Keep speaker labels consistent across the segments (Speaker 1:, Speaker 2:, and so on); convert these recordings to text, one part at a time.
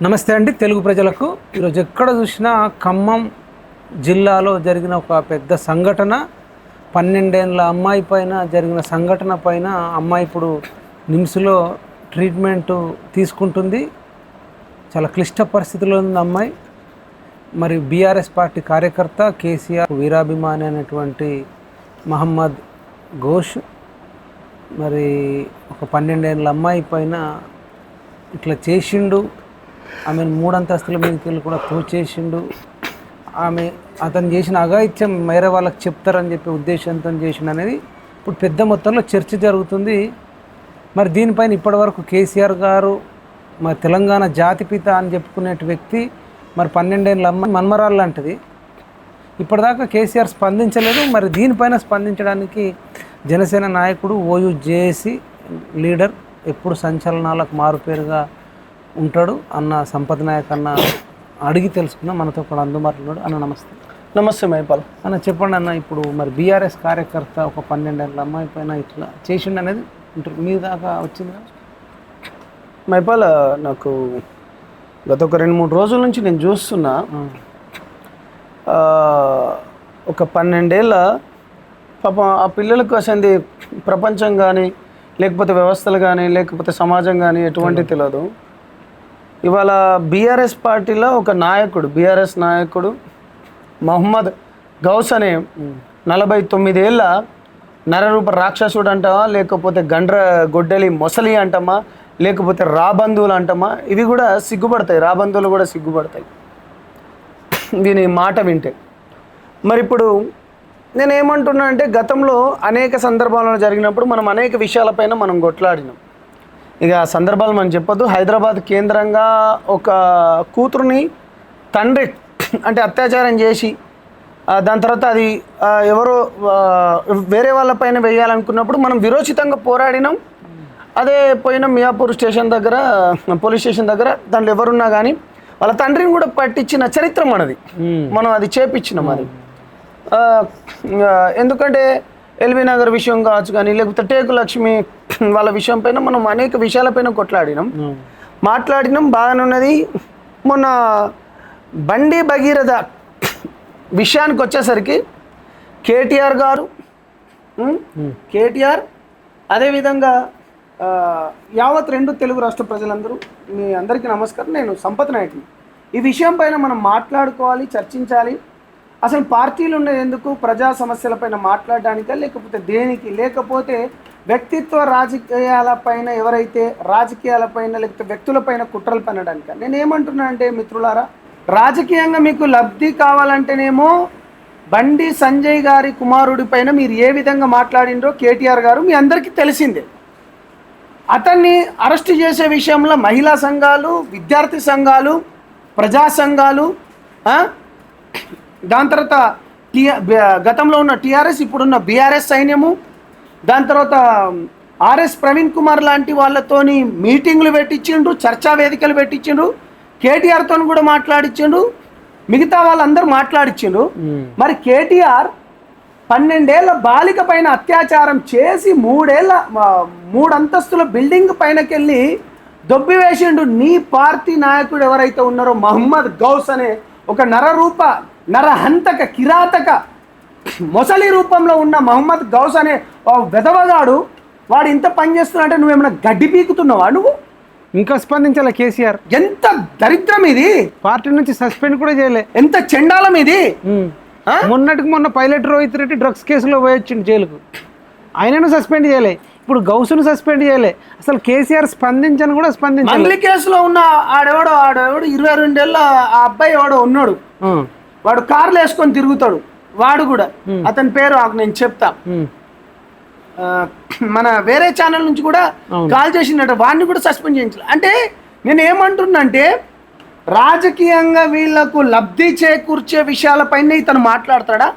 Speaker 1: నమస్తే అండి. తెలుగు ప్రజలకు ఈరోజు ఎక్కడ చూసినా ఖమ్మం జిల్లాలో జరిగిన ఒక పెద్ద సంఘటన, 12 ఏళ్ళ అమ్మాయి పైన జరిగిన సంఘటన పైన అమ్మాయి ఇప్పుడు నిమ్స్లో ట్రీట్మెంట్ తీసుకుంటుంది. చాలా క్లిష్ట పరిస్థితుల్లో ఉంది అమ్మాయి. మరి బీఆర్ఎస్ పార్టీ కార్యకర్త, కేసీఆర్ వీరాభిమాని అనేటువంటి మహమ్మద్ ఘోష్ మరి ఒక 12 ఏళ్ళ అమ్మాయి పైన ఇట్లా చేసిండు. ఆమెను 3 అంతస్తుల మీదకి వెళ్ళి కూడా తోచేసిండు. అతను చేసిన అఘాయిత్యం వేరే వాళ్ళకి చెప్తారని చెప్పి ఉద్దేశంతో చేసిండు అనేది ఇప్పుడు పెద్ద మొత్తంలో చర్చ జరుగుతుంది. మరి దీనిపైన ఇప్పటివరకు కేసీఆర్ గారు మరి తెలంగాణ జాతిపిత అని చెప్పుకునే వ్యక్తి, మరి 12 ఏళ్ళ అమ్మాయి మన్మరాలు లాంటిది, ఇప్పటిదాకా కేసీఆర్ స్పందించలేదు. మరి దీనిపైన స్పందించడానికి జనసేన నాయకుడు ఓయూజేఏసీ లీడర్, ఎప్పుడు సంచలనాలకు మారుపేరుగా ఉంటాడు అన్న సంపత్ నాయక్ అన్న అడిగి తెలుసుకున్నాం. మనతో కూడా అందుబాటులో ఉన్నాడు. అన్న నమస్తే.
Speaker 2: నమస్తే మైపాల్
Speaker 1: అన్న, చెప్పండి అన్న, ఇప్పుడు మరి బీఆర్ఎస్ కార్యకర్త ఒక 12 ఏళ్ళ అమ్మాయి పైన ఇట్లా చేసిండు అనేది మీ దాకా వచ్చింది కదా
Speaker 2: మైపాల్? నాకు గత ఒక 2-3 రోజుల నుంచి నేను చూస్తున్నా, ఒక 12 ఏళ్ళ పాపం ఆ పిల్లలకు అసలు ప్రపంచం కానీ, లేకపోతే వ్యవస్థలు కానీ, లేకపోతే సమాజం కానీ ఎటువంటి తెలియదు. ఇవాళ బీఆర్ఎస్ పార్టీలో ఒక నాయకుడు, బీఆర్ఎస్ నాయకుడు మహమ్మద్ గౌస్ అనే 49 ఏళ్ళ నరరూప రాక్షసుడు అంటామా, లేకపోతే గండ్ర గొడ్డలి మొసలి అంటామా, లేకపోతే రాబంధువులు అంటామా, ఇవి కూడా సిగ్గుపడతాయి. రాబంధువులు కూడా సిగ్గుపడతాయి దీని మాట వింటే. మరి ఇప్పుడు నేను ఏమంటున్నా అంటే, గతంలో అనేక సందర్భాలలో జరిగినప్పుడు మనం అనేక విషయాలపైన మనం కొట్లాడినాం. ఇక ఆ సందర్భాలు మనం చెప్పొద్దు. హైదరాబాద్ కేంద్రంగా ఒక కూతురుని తండ్రి అంటే అత్యాచారం చేసి దాని తర్వాత అది ఎవరో వేరే వాళ్ళపైన వేయాలనుకున్నప్పుడు మనం విరోచితంగా పోరాడినాం. అదే పోయిన మియాపూర్ స్టేషన్ దగ్గర, పోలీస్ స్టేషన్ దగ్గర, దాంట్లో ఎవరున్నా కానీ వాళ్ళ తండ్రిని కూడా పట్టించిన చరిత్ర మనది. మనం అది చేపించినాం. అది ఎందుకంటే ఎల్బీ నగర్ విషయం కావచ్చు కానీ, లేకపోతే టేకు లక్ష్మి వాళ్ళ విషయం పైన మనం అనేక విషయాలపైన మాట్లాడినాం, బాగానే ఉన్నది. మొన్న బండి భగీరథ విషయానికి వచ్చేసరికి కేటీఆర్ గారు, అదేవిధంగా యావత్ 2 తెలుగు రాష్ట్ర ప్రజలందరూ, మీ అందరికీ నమస్కారం. నేను సంపత్ నాయకుని. ఈ విషయం పైన మనం మాట్లాడుకోవాలి, చర్చించాలి. అసలు పార్టీలు ఉన్నది ఎందుకు? ప్రజా సమస్యలపైన మాట్లాడడానికా, లేకపోతే దేనికి? లేకపోతే వ్యక్తిత్వ రాజకీయాలపైన, ఎవరైతే రాజకీయాలపైన లేకపోతే వ్యక్తులపైన కుట్రలు పనడానికా? నేను ఏమంటున్నా అంటే మిత్రులారా, రాజకీయంగా మీకు లబ్ధి కావాలంటేనేమో బండి సంజయ్ గారి కుమారుడి పైన మీరు ఏ విధంగా మాట్లాడిండ్రో కేటీఆర్ గారు మీ అందరికీ తెలిసిందే. అతన్ని అరెస్ట్ చేసే విషయంలో మహిళా సంఘాలు, విద్యార్థి సంఘాలు, ప్రజా సంఘాలు, దాని తర్వాత గతంలో ఉన్న టీఆర్ఎస్, ఇప్పుడున్న బీఆర్ఎస్ సైన్యము, దాని తర్వాత ఆర్ఎస్ ప్రవీణ్ కుమార్ లాంటి వాళ్ళతోని మీటింగ్లు పెట్టించిండ్రు, చర్చా వేదికలు పెట్టించిండ్రు, కేటీఆర్తో కూడా మాట్లాడిచ్చిండ్రు, మిగతా వాళ్ళందరూ మాట్లాడిచ్చిండ్రు. మరి కేటీఆర్ 12 ఏళ్ళ బాలిక పైన అత్యాచారం చేసి 3 అంతస్తుల బిల్డింగ్ పైనకెళ్ళి దొబ్బి వేసిండు. నీ పార్టీ నాయకుడు ఎవరైతే ఉన్నారో మహమ్మద్ గౌస్ అనే ఒక నరహంతక, కిరాతక, మొసలి రూపంలో ఉన్న మహమ్మద్ గౌస్ అనే వెధవగాడు, వాడు ఇంత పని చేస్తున్నా నువ్వేమైనా గడ్డి పీకుతున్నావా? నువ్వు
Speaker 1: ఇంకా స్పందించాలి కేసీఆర్.
Speaker 2: ఎంత దరిద్రం ఇది!
Speaker 1: పార్టీ నుంచి సస్పెండ్ కూడా చేయలే.
Speaker 2: ఎంత చెండాలం ఇది!
Speaker 1: మొన్నటికి మొన్న పైలట్ రోహిత్ రెడ్డి డ్రగ్స్ కేసులో పోయొచ్చిండు జైలుకు, ఆయనను సస్పెండ్ చేయలే, ఇప్పుడు గౌసును సస్పెండ్ చేయలే. అసలు కేసీఆర్ స్పందించని కూడా స్పందించాలి.
Speaker 2: మళ్ళీ కేసులో ఉన్న ఆడెవడో 22 ఏళ్ళ ఆ అబ్బాయి ఎవడో ఉన్నాడు, వాడు కార్లు వేసుకొని తిరుగుతాడు. వాడు కూడా, అతని పేరు నేను చెప్తా, మన వేరే ఛానల్ నుంచి కూడా కాల్ చేసినట్టు, వాడిని కూడా సస్పెండ్ చేయించాలి. అంటే నేను ఏమంటున్నా అంటే, రాజకీయంగా వీళ్లకు లబ్ధి చేకూర్చే విషయాలపైన ఇతను మాట్లాడతాడా?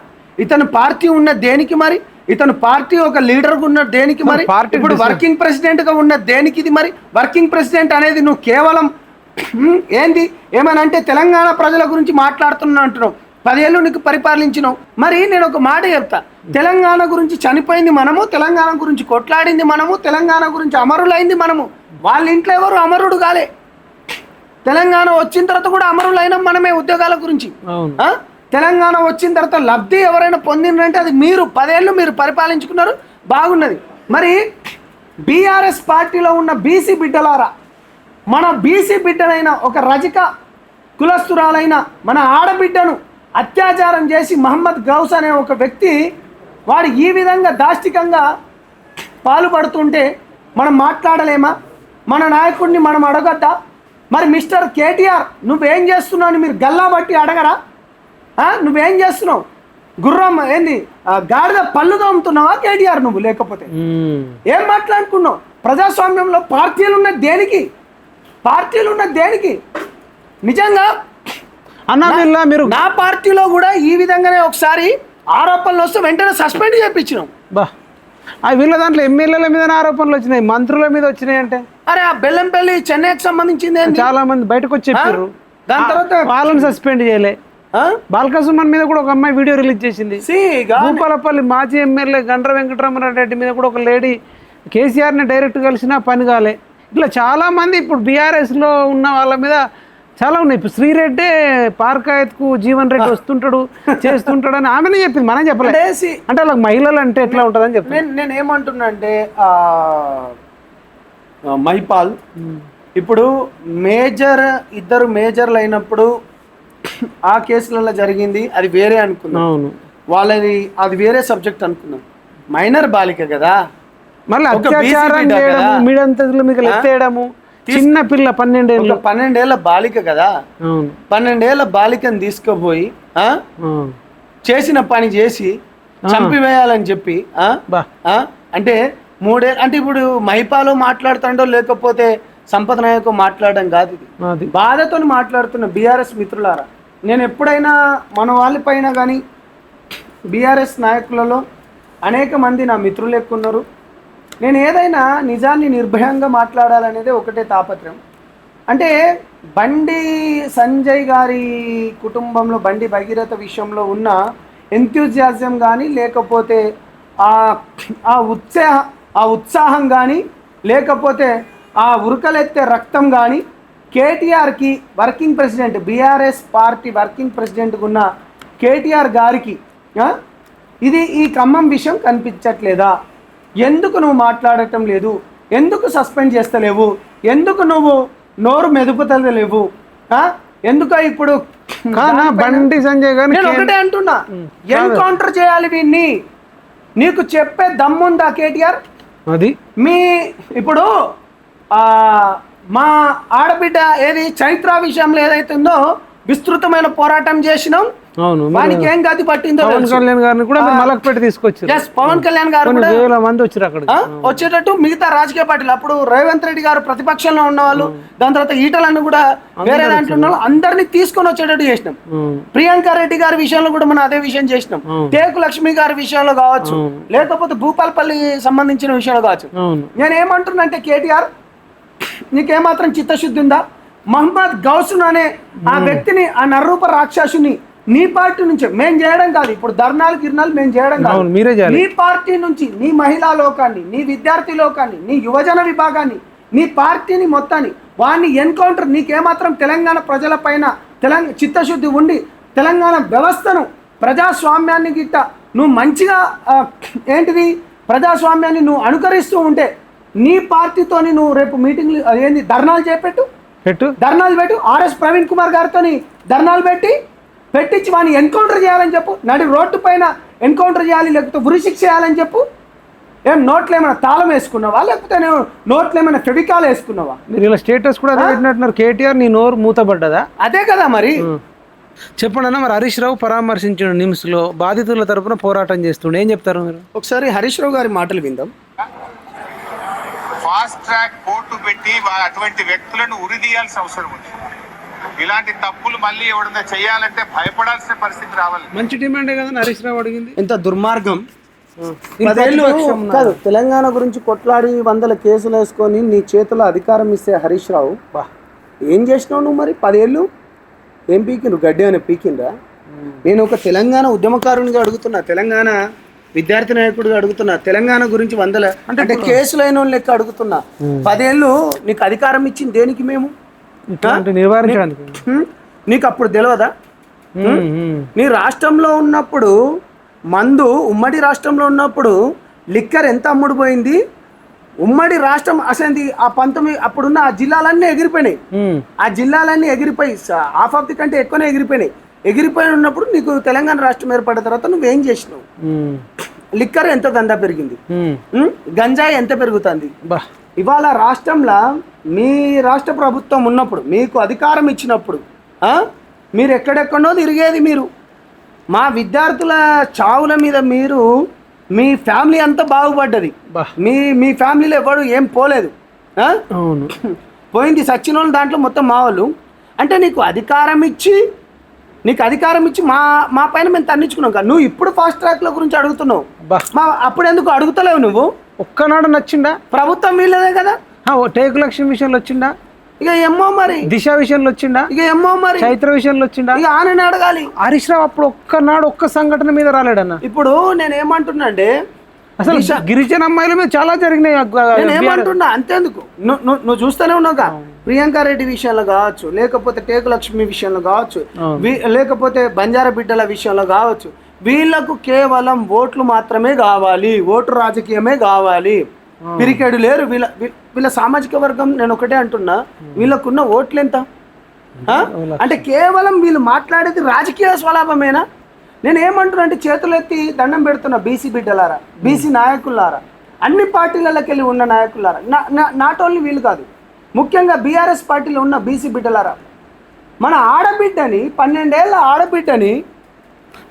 Speaker 2: ఇతను పార్టీ ఉన్న దేనికి? మరి ఇతను పార్టీ ఒక లీడర్గా ఉన్న దేనికి? మరి ఇప్పుడు వర్కింగ్ ప్రెసిడెంట్గా ఉన్న దేనికి? ఇది మరి వర్కింగ్ ప్రెసిడెంట్ అనేది నువ్వు కేవలం ఏంది ఏమనంటే తెలంగాణ ప్రజల గురించి మాట్లాడుతున్నా అంటున్నావు. 10 ఏళ్ళు నీకు పరిపాలించినావు. మరి నేను ఒక మాట చెప్తా, తెలంగాణ గురించి చనిపోయింది మనము, తెలంగాణ గురించి కొట్లాడింది మనము, తెలంగాణ గురించి అమరులైంది మనము. వాళ్ళ ఇంట్లో ఎవరు అమరుడు కాలే. తెలంగాణ వచ్చిన తర్వాత కూడా అమరులైన మనమే ఉద్యోగాల గురించి. తెలంగాణ వచ్చిన తర్వాత లబ్ధి ఎవరైనా పొందినంటే అది మీరు 10 ఏళ్ళు మీరు పరిపాలించుకున్నారు, బాగున్నది. మరి బీఆర్ఎస్ పార్టీలో ఉన్న బీసీ బిడ్డలారా, మన బీసీ బిడ్డనైన ఒక రజక కులస్తురాలైన మన ఆడబిడ్డను అత్యాచారం చేసి మహమ్మద్ గౌస్ అనే ఒక వ్యక్తి వాడు ఈ విధంగా దాష్టికంగా పాల్పడుతుంటే మనం మాట్లాడలేమా? మన నాయకుడిని మనం అడగద్దా? మరి మిస్టర్ కేటీఆర్ నువ్వేం చేస్తున్నావు అని మీరు గల్లా బట్టి అడగరా? నువ్వేం చేస్తున్నావు? గుర్రం ఏంది గాడిద పళ్ళు తోముతున్నావా కేటీఆర్ నువ్వు? లేకపోతే ఏం మాట్లాడుకున్నావు? ప్రజాస్వామ్యంలో పార్టీలు ఉన్న దేనికి? నిజంగా
Speaker 1: అన్నా మీరు
Speaker 2: నా పార్టీలో కూడా ఈ విధంగానే ఒకసారి ఆరోపణలు వస్తే వెంటనే సస్పెండ్ చేయించినాం.
Speaker 1: వీళ్ళ దాంట్లో ఎమ్మెల్యేల మీద ఆరోపణలు వచ్చినాయి, మంత్రుల మీద వచ్చినాయి. అంటే
Speaker 2: అరే ఆ బెల్లంపల్లి చెన్నైకి సంబంధించింది
Speaker 1: చాలా మంది బయటకు వచ్చి చెప్పారు. దాని తర్వాత వాళ్ళని సస్పెండ్ చేయలే. బాలకసుమన్ మీద కూడా ఒక అమ్మాయి వీడియో రిలీజ్ చేసింది. భూపాలపల్లి మాజీ ఎమ్మెల్యే గండ్ర వెంకటరమణారెడ్డి మీద కూడా ఒక లేడీ కేసీఆర్ని డైరెక్ట్ కలిసినా పని కాలే. ఇట్లా చాలా మంది ఇప్పుడు బీఆర్ఎస్లో ఉన్న వాళ్ళ మీద చాలా ఉన్నాయి. ఇప్పుడు శ్రీరెడ్డి పార్కాయత్కు జీవన్ రెడ్డి వస్తుంటాడు చేస్తుంటాడు అని ఆమెనే చెప్పింది, మనం చెప్పలేదు. అంటే వాళ్ళకి మహిళలు అంటే ఎట్లా ఉంటుందని చెప్పి
Speaker 2: నేను ఏమంటున్నా అంటే మైపాల్ ఇప్పుడు ఇద్దరు మేజర్లు అయినప్పుడు ఆ కేసులలో జరిగింది అది వేరే అనుకున్నాం.
Speaker 1: అవును,
Speaker 2: వాళ్ళది అది వేరే సబ్జెక్ట్ అనుకున్నాం. మైనర్ బాలిక కదా,
Speaker 1: మళ్ళీ అత్యాచారం చేయడము, మీడంతస్తుల మీద ఎత్తేయడము, చిన్న పిల్ల 12
Speaker 2: ఏళ్ల బాలిక కదా, 12 ఏళ్ల బాలికను తీసుకుపోయి చేసిన పని చేసి చంపివేయాలని చెప్పి అంటే 3 ఏళ్ళు అంటే ఇప్పుడు మైపాలో మాట్లాడుతాడో లేకపోతే సంపద నాయకు మాట్లాడడం కాదు, ఇది బాధతో మాట్లాడుతున్న బీఆర్ఎస్ మిత్రులారా. నేను ఎప్పుడైనా మన వాళ్ళపైన కానీ బీఆర్ఎస్ నాయకులలో అనేక మంది నా మిత్రులు ఎక్కున్నారు. నేను ఏదైనా నిజాన్ని నిర్భయంగా మాట్లాడాలనేది ఒకటే తాపత్రయం. అంటే బండి సంజయ్ గారి కుటుంబంలో బండి భగీరథ విషయంలో ఉన్న ఎంథ్యూజియాజం కానీ లేకపోతే ఆ ఉత్సాహం కానీ లేకపోతే ఆ ఉరకలెత్తే రక్తం కానీ కేటీఆర్కి working president BRS party working ప్రెసిడెంట్గా ఉన్న కేటీఆర్ గారికి ఇది ఈ ఖమ్మం విషయం కనిపించట్లేదా? ఎందుకు నువ్వు మాట్లాడటం లేదు? ఎందుకు సస్పెండ్ చేస్తలేవు? ఎందుకు నువ్వు నోరు మెదుపుతలేవు? ఎందుకో ఇప్పుడు
Speaker 1: బండి సంజయ్ గారు
Speaker 2: నేను ఒకటే అంటున్నా, ఎన్కౌంటర్ చేయాలి వీన్ని. నీకు చెప్పే దమ్ముందా కేటీఆర్?
Speaker 1: అది
Speaker 2: ఇప్పుడు మా ఆడబిడ్డ ఏది చైత్ర విషయంలో ఏదైతే ఉందో విస్తృతమైన పోరాటం చేసినాం. వానికి ఏం గతి పట్టిందో
Speaker 1: పవన్ కళ్యాణ్ గారిని కూడా మలక్పేట తీసుకొచ్చారు.
Speaker 2: పవన్ కళ్యాణ్ గారు
Speaker 1: వేల మంది వచ్చారు అక్కడ
Speaker 2: వచ్చేటట్టు మిగతా రాజకీయ పార్టీలు అప్పుడు రేవంత్ రెడ్డి గారు ప్రతిపక్షంలో ఉన్న వాళ్ళు, దాని తర్వాత ఈటలను కూడా వేరే దాంట్లో ఉన్న అందరినీ తీసుకొని వచ్చేటట్టు చేసినాం. ప్రియాంక రెడ్డి గారి విషయంలో కూడా మనం అదే విషయం చేసినాం. టేకు లక్ష్మి గారి విషయంలో కావచ్చు, లేకపోతే భూపాలపల్లి సంబంధించిన విషయంలో కావచ్చు. నేను ఏమంటున్నా అంటే కేటీఆర్ నీకేమాత్రం చిత్తశుద్ధి ఉందా? మహమ్మద్ గౌసున్ అనే ఆ వ్యక్తిని, ఆ నరరూప రాక్షసుని నీ పార్టీ నుంచి మేము చేయడం కాదు, ఇప్పుడు గిర్నాలు మేము చేయడం కాదు, నీ పార్టీ నుంచి నీ మహిళా లోకాన్ని, నీ విద్యార్థి లోకాన్ని, నీ యువజన విభాగాన్ని, నీ పార్టీని మొత్తాన్ని వాడిని ఎన్కౌంటర్. నీకేమాత్రం తెలంగాణ ప్రజల పైన చిత్తశుద్ధి ఉండి తెలంగాణ వ్యవస్థను ప్రజాస్వామ్యాన్ని గిట్ట నువ్వు మంచిగా ఏంటిది ప్రజాస్వామ్యాన్ని నువ్వు అనుకరిస్తూ ఉంటే నీ పార్టీతోని నువ్వు రేపు మీటింగ్లు ఏంది ధర్నాలు ధర్నాలు పెట్టు. ఆర్ఎస్ ప్రవీణ్ కుమార్ గారితో ధర్నాలు పెట్టించి వాడిని ఎన్కౌంటర్ చేయాలని చెప్పు. నడి రోడ్డు పైన ఎన్కౌంటర్ చేయాలి, లేకపోతే ఉరిశిక్ష చేయాలని చెప్పు. ఏం నోట్లు ఏమైనా తాళం వేసుకున్నావా, లేకపోతే నోట్లు ఏమైనా ఫెవికాల్ వేసుకున్నావా?
Speaker 1: మీరు ఇలా స్టేటస్ కూడా పెట్టినట్టున్నారు. కేటీఆర్ నీ నోరు మూతబడ్డదా?
Speaker 2: అదే కదా మరి.
Speaker 1: చెప్పండి అన్న, మరి హరీష్ రావు పరామర్శించిన నిమ్స్లో బాధితుల తరపున పోరాటం చేస్తుండే, ఏం చెప్తారు మీరు?
Speaker 2: ఒకసారి హరీష్ రావు గారి మాటలు విందాం.
Speaker 3: ఫాస్ట్ ట్రాక్ కోర్టు పెట్టి అటువంటి వ్యక్తులను ఉరిదీయాల్సిన అవసరం ఉంది. ఇలాంటి తప్పులు మళ్ళీ ఎవడన్నా చేయాలంటే భయపడాల్సిన పరిస్థితి రావాలి.
Speaker 1: మంచి డిమాండే కదా హరీష్ రావు అడిగింది.
Speaker 2: ఎంత దుర్మార్గం. కాదు, తెలంగాణ గురించి కొట్లాడి 100 కేసులు వేసుకొని నీ చేతిలో అధికారం ఇస్తే హరీష్ రావు ఏం చేసినావు నువ్వు? మరి 10 ఏళ్ళు ఏం పీకిండ్రు? గడ్డి అని పీకిండ్రా? నేను ఒక తెలంగాణ ఉద్యమకారునిగా అడుగుతున్నా, తెలంగాణ విద్యార్థి నాయకుడిగా అడుగుతున్నా, తెలంగాణ గురించి 100 అంటే కేసులైన లెక్క అడుగుతున్నా. 10 ఏళ్ళు నీకు అధికారం ఇచ్చింది దేనికి? మేము
Speaker 1: ఇట్లాంటి నివారించడానికి
Speaker 2: నీకు అప్పుడు తెలియదా? నీ రాష్ట్రంలో ఉన్నప్పుడు మందు, ఉమ్మడి రాష్ట్రంలో ఉన్నప్పుడు లిక్కర్ ఎంత అమ్ముడు పోయింది, ఉమ్మడి రాష్ట్రం అసలు ఆ 19 అప్పుడున్న ఆ జిల్లాలన్నీ ఎగిరిపోయినాయి. ఆ జిల్లాలన్నీ ఎగిరిపోయి హాఫ్ ఆఫ్ ది కంటే ఎక్కువనే ఎగిరిపోయినాయి. ఎగిరిపోయి ఉన్నప్పుడు నీకు తెలంగాణ రాష్ట్రం ఏర్పడిన తర్వాత నువ్వేం చేసినావు? లిక్కర్ ఎంత దందా పెరిగింది, గంజాయి ఎంత పెరుగుతుంది. ఇవాళ రాష్ట్రంలో మీ రాష్ట్ర ప్రభుత్వం ఉన్నప్పుడు, మీకు అధికారం ఇచ్చినప్పుడు మీరు ఎక్కడెక్కడో తిరిగేది. మీరు మా విద్యార్థుల చావుల మీద మీరు, మీ ఫ్యామిలీ అంతా బాగుపడ్డది. మీ ఫ్యామిలీలో ఎవరు ఏం పోలేదు. పోయింది సచ్చిన వాళ్ళు దాంట్లో మొత్తం మా వాళ్ళు. అంటే నీకు అధికారం ఇచ్చి మా పైన మేము తన్నించుకున్నాం కదా. నువ్వు ఇప్పుడు ఫాస్ట్ ట్రాక్ల గురించి అడుగుతున్నావు. అప్పుడు ఎందుకు అడుగుతలేవు నువ్వు?
Speaker 1: ఒక్కనాడు నచ్చిందా? ప్రభుత్వం
Speaker 2: వీళ్ళదే కదా.
Speaker 1: టేకు లక్ష్యం విషయంలో వచ్చిందా?
Speaker 2: ఇక ఏమో మరి.
Speaker 1: దిశ విషయంలో వచ్చిందా?
Speaker 2: ఇక ఏమో మరి.
Speaker 1: చైత్ర విషయంలో వచ్చిందా?
Speaker 2: ఇక ఆనని అడగాలి.
Speaker 1: హరీష్ రావు అప్పుడు ఒక్కనాడు ఒక్క సంఘటన మీద రాలేడన్న.
Speaker 2: ఇప్పుడు నేను ఏమంటున్నా అంటే
Speaker 1: అసలు గిరిజన అమ్మాయిల మీద చాలా జరిగినాయి.
Speaker 2: నేను ఏమంటున్నా అంతేందుకు, నువ్వు చూస్తూనే ఉన్నావుగా. ప్రియాంక రెడ్డి విషయంలో కావచ్చు, లేకపోతే టేకు లక్ష్మి విషయంలో కావచ్చు, లేకపోతే బంజారా బిడ్డల విషయంలో కావచ్చు, వీళ్ళకు కేవలం ఓట్లు మాత్రమే కావాలి, ఓటు రాజకీయమే కావాలి. పిరికెడు లేరు వీళ్ళ సామాజిక వర్గం. నేను ఒకటే అంటున్నా, వీళ్ళకున్న ఓట్లు ఎంత? అంటే కేవలం వీళ్ళు మాట్లాడేది రాజకీయ స్వలాభమేనా? నేను ఏమంటున్నా అంటే చేతులు ఎత్తి దండం పెడుతున్నా బీసీ బిడ్డలారా, బీసీ నాయకులారా, అన్ని పార్టీలకి వెళ్ళి ఉన్న నాయకులారా, నాట్ ఓన్లీ వీళ్ళు కాదు, ముఖ్యంగా బీఆర్ఎస్ పార్టీలో ఉన్న బీసీ బిడ్డలారా, మన ఆడబిడ్డని 12 ఏళ్ళ ఆడబిడ్డని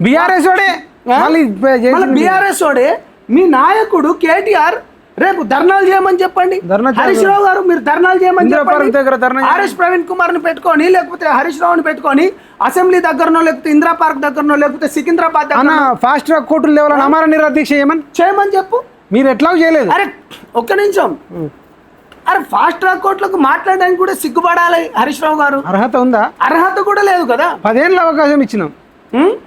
Speaker 1: బీఆర్ఎస్
Speaker 2: ఓడే మీ నాయకుడు కేటీఆర్ రేపు ధర్నాలు చేయమని చెప్పండి. హరీష్ రావు గారు మీరు ధర్నాలు చేయమని చెప్పండి. ఆర్ఎస్ ప్రవీణ్ కుమార్ ని పెట్టుకొని, లేకపోతే హరీష్ రావుని పెట్టుకొని అసెంబ్లీ దగ్గరనో, లేకపోతే ఇందిరా పార్క్ దగ్గరనో, లేకపోతే సికింద్రాబాద్
Speaker 1: ఫాస్ట్ ట్రాక్ కోర్టులు లేవాలని అమర నిరాదీక్ష
Speaker 2: చేయమని చెప్పు.
Speaker 1: మీరు ఎట్లా చేయలేదు?
Speaker 2: అరే ఒక్క నిమిషం, అరే ఫాస్ట్ ట్రాక్ కోర్టులకు మాట్లాడడానికి కూడా సిగ్గుపడాలి హరీష్ రావు గారు.
Speaker 1: అర్హత ఉందా?
Speaker 2: అర్హత కూడా లేదు కదా.
Speaker 1: 10 ఏళ్ళ అవకాశం ఇచ్చినాం.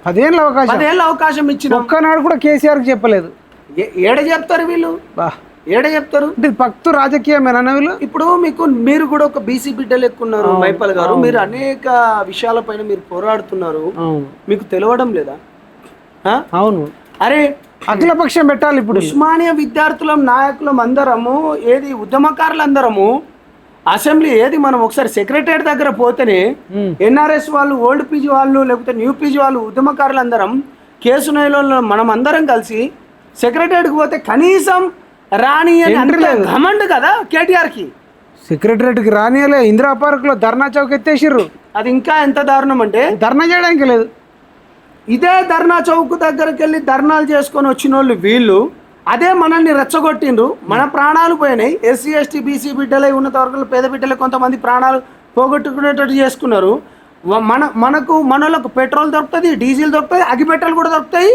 Speaker 1: 10 ఏళ్ళ అవకాశం ఇచ్చిన ఒక్కనాడు కూడా కేసీఆర్ చెప్పలేదు.
Speaker 2: ఏడ చెప్తారు వీళ్ళు? ఏడ చెప్తారు?
Speaker 1: భక్తు రాజకీయమేనా వీళ్ళు?
Speaker 2: ఇప్పుడు మీరు కూడా ఒక బీసీ బిడ్డలు ఎక్కున్నారు మైపాల్ గారు. మీరు అనేక విషయాలపైన మీరు పోరాడుతున్నారు, మీకు తెలవడం లేదా?
Speaker 1: అవును.
Speaker 2: అరే
Speaker 1: అఖిలపక్షం పెట్టాలి. ఇప్పుడు
Speaker 2: ఉస్మానియా విద్యార్థులం, నాయకులం అందరము, ఏది ఉద్యమకారులు అందరము అసెంబ్లీ ఏది మనం ఒకసారి సెక్రటరీ దగ్గర పోతేనే ఎన్ఆర్ఎస్ వాళ్ళు, ఓల్డ్ పీజీ వాళ్ళు, లేకపోతే న్యూ పీజీ వాళ్ళు, ఉద్యమకారులు అందరం కేసు నేలలో మనం అందరం కలిసి సెక్రటరీకి పోతే కనీసం రాని అని ఘమండ్ కదా కేటీఆర్ కి.
Speaker 1: సెక్రటరీకి రానియలే. ఇందిరా పార్క్ లో ధర్నా చౌక్ ఎత్తేసిర్రు.
Speaker 2: అది ఇంకా ఎంత దారుణం అంటే
Speaker 1: ధర్నా చేయడానికి లేదు.
Speaker 2: ఇదే ధర్నా చౌక్ దగ్గరికి వెళ్ళి ధర్నాలు చేసుకొని వచ్చిన వాళ్ళు వీళ్ళు అదే మనల్ని రెచ్చగొట్టిండ్రు. మన ప్రాణాలు పోయినాయి. ఎస్సీ ఎస్టీ బీసీ బిడ్డలై ఉన్నత వర్గాలు, పేద బిడ్డలు కొంతమంది ప్రాణాలు పోగొట్టుకునేటట్టు చేసుకున్నారు. మనకు పెట్రోల్ దొరుకుతుంది, డీజిల్ దొరుకుతుంది, అగ్గిపెట్టెలు కూడా దొరుకుతాయి,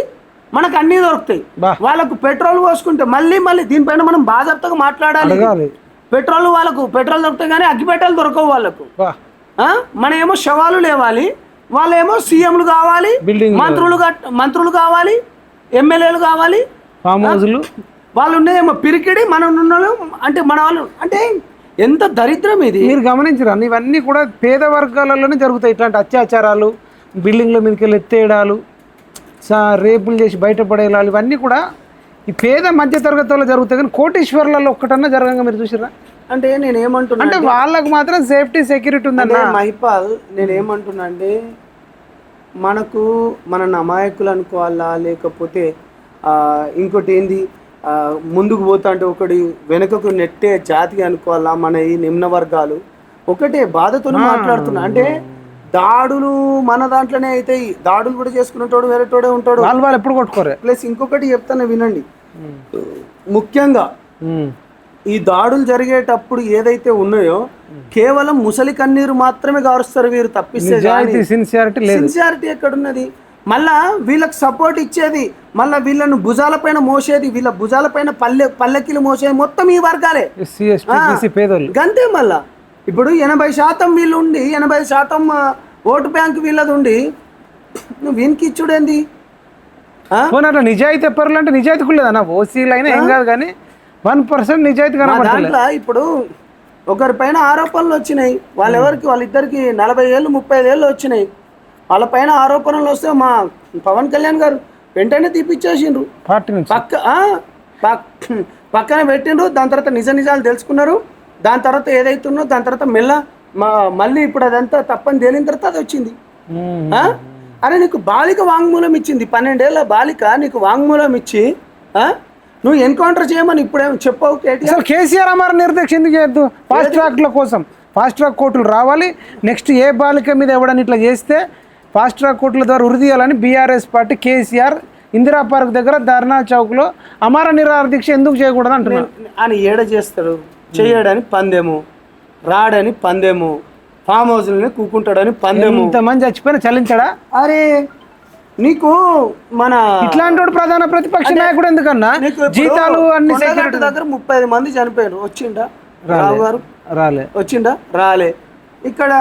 Speaker 2: మనకు అన్నీ దొరుకుతాయి. వాళ్ళకు పెట్రోల్ పోసుకుంటే మళ్ళీ దీనిపైన మనం బాధ్యతగా మాట్లాడాలి. వాళ్ళకు పెట్రోల్ దొరుకుతాయి కానీ అగ్గిపెట్టెలు దొరకవు వాళ్ళకు. మన ఏమో శవాలు లేవాలి, వాళ్ళేమో సీఎంలు కావాలి, మంత్రులు కావాలి, ఎమ్మెల్యేలు కావాలి, వాళ్ళు ఉన్నదేమో పిరికిడి, మనం ఉన్నాళ్ళు అంటే మన వాళ్ళు అంటే ఎంత దరిద్రం ఇది.
Speaker 1: మీరు గమనించరా? ఇవన్నీ కూడా పేద వర్గాలలోనే జరుగుతాయి. ఇట్లాంటి అత్యాచారాలు, బిల్డింగ్ల మీదకి వెళ్ళి ఎత్తేయడాలు, రేపులు చేసి బయటపడేయాలి, ఇవన్నీ కూడా ఈ పేద మధ్య తరగతిలో జరుగుతాయి. కానీ కోటీశ్వర్లలో ఒక్కటన్నా జరగంగా మీరు చూసారా?
Speaker 2: అంటే నేను ఏమంటున్నా
Speaker 1: అంటే వాళ్ళకు మాత్రం సేఫ్టీ సెక్యూరిటీ ఉందన్న
Speaker 2: మహిపాల్. నేను ఏమంటున్నా అంటే మనకు మన అమాయకులు అనుకోవాలా, లేకపోతే ఇంకోటి ఏంది ముందుకు పోతా అంటే ఒకటి వెనుకకు నెట్టే జాతి అనుకోవాలా? మన ఈ నిమ్న వర్గాలు ఒకటే బాధతో మాట్లాడుతున్నా. అంటే దాడులు మన దాంట్లోనే అవుతాయి. దాడులు కూడా చేసుకునేటోడు వేరేటోడే ఉంటాడు.
Speaker 1: వాళ్ళు ఎప్పుడు కొట్టుకోరు.
Speaker 2: ప్లస్ ఇంకొకటి చెప్తాను వినండి. ముఖ్యంగా ఈ దాడులు జరిగేటప్పుడు ఏదైతే ఉన్నాయో కేవలం ముసలి కన్నీరు మాత్రమే గారుస్తారు వీరు, తప్పిస్తే సిన్సియారిటీ ఎక్కడున్నది? మళ్ళా వీళ్ళకి సపోర్ట్ ఇచ్చేది, మళ్ళీ వీళ్ళను భుజాలపైన మోసేది, వీళ్ళ భుజాలపైన పల్లెకిలు మోసేది మొత్తం ఈ వర్గాలే, గంతే. మళ్ళా ఇప్పుడు 80% వీళ్ళు ఉండి 80% ఓటు బ్యాంక్ వీళ్ళది ఉండి నువ్వు వీనికి ఇచ్చుడేంది?
Speaker 1: అట్లా నిజాయితీ పరులు అంటే నిజాయితీ లేదన్న. ఓసీలు అయినా ఏం కాదు కానీ 1% నిజాయితీ కనబడట్లేదు.
Speaker 2: ఇప్పుడు ఒకరిపైన ఆరోపణలు వచ్చినాయి, వాళ్ళిద్దరికి 40 ఏళ్ళు 35 ఏళ్ళు వచ్చినాయి. వాళ్ళపైన ఆరోపణలు వస్తే మా పవన్ కళ్యాణ్ గారు వెంటనే తీపిచ్చేసిండ్రు,
Speaker 1: పార్టీ నుంచి
Speaker 2: పక్కన పెట్టిండ్రు. దాని తర్వాత నిజాలు తెలుసుకున్నారు. దాని తర్వాత ఏదైతుందో దాని తర్వాత మళ్ళీ ఇప్పుడు అదంతా తప్పని తేలిన తర్వాత అది వచ్చింది. అరే నీకు బాలిక వాంగ్మూలం ఇచ్చింది, 12 ఏళ్ళ బాలిక నీకు వాంగ్మూలం ఇచ్చి నువ్వు ఎన్కౌంటర్ చేయమని ఇప్పుడేమో చెప్పవు.
Speaker 1: కేసీఆర్ అమర నిర్దేశం ఎందుకు చేయొద్దు? ఫాస్ట్ ట్రాక్ల కోసం ఫాస్ట్ ట్రాక్ కోర్టులు రావాలి. నెక్స్ట్ ఏ బాలిక మీద ఎవడని ఇట్లా చేస్తే ఫాస్ట్ ట్రాక్ కోర్టుల ద్వారా ఉరిదీయాలని బీఆర్ఎస్ పార్టీ కేసీఆర్ ఇందిరా పార్క్ దగ్గర ధర్నా చౌక్లో అమర నిరాహార దీక్ష ఎందుకు చేయకూడదు అంటున్నాను.
Speaker 2: ఆయన ఏడ చేస్తాడు, చేయడని పందెము, రాడని పందెము, ఫామ్ హౌస్ని కూకుంటాడని పందెము.
Speaker 1: ఇంతమంది చచ్చిపోయినా చలించడా?
Speaker 2: అరే నీకు మన
Speaker 1: ఇట్లాంటి ప్రధాన ప్రతిపక్ష నాయకుడు ఎందుకన్నా? జీతాలు అన్ని
Speaker 2: దగ్గర 35 మంది చనిపోయారు. వచ్చిండా రావు గారు? వచ్చిండా? రాలే. ఇక్కడ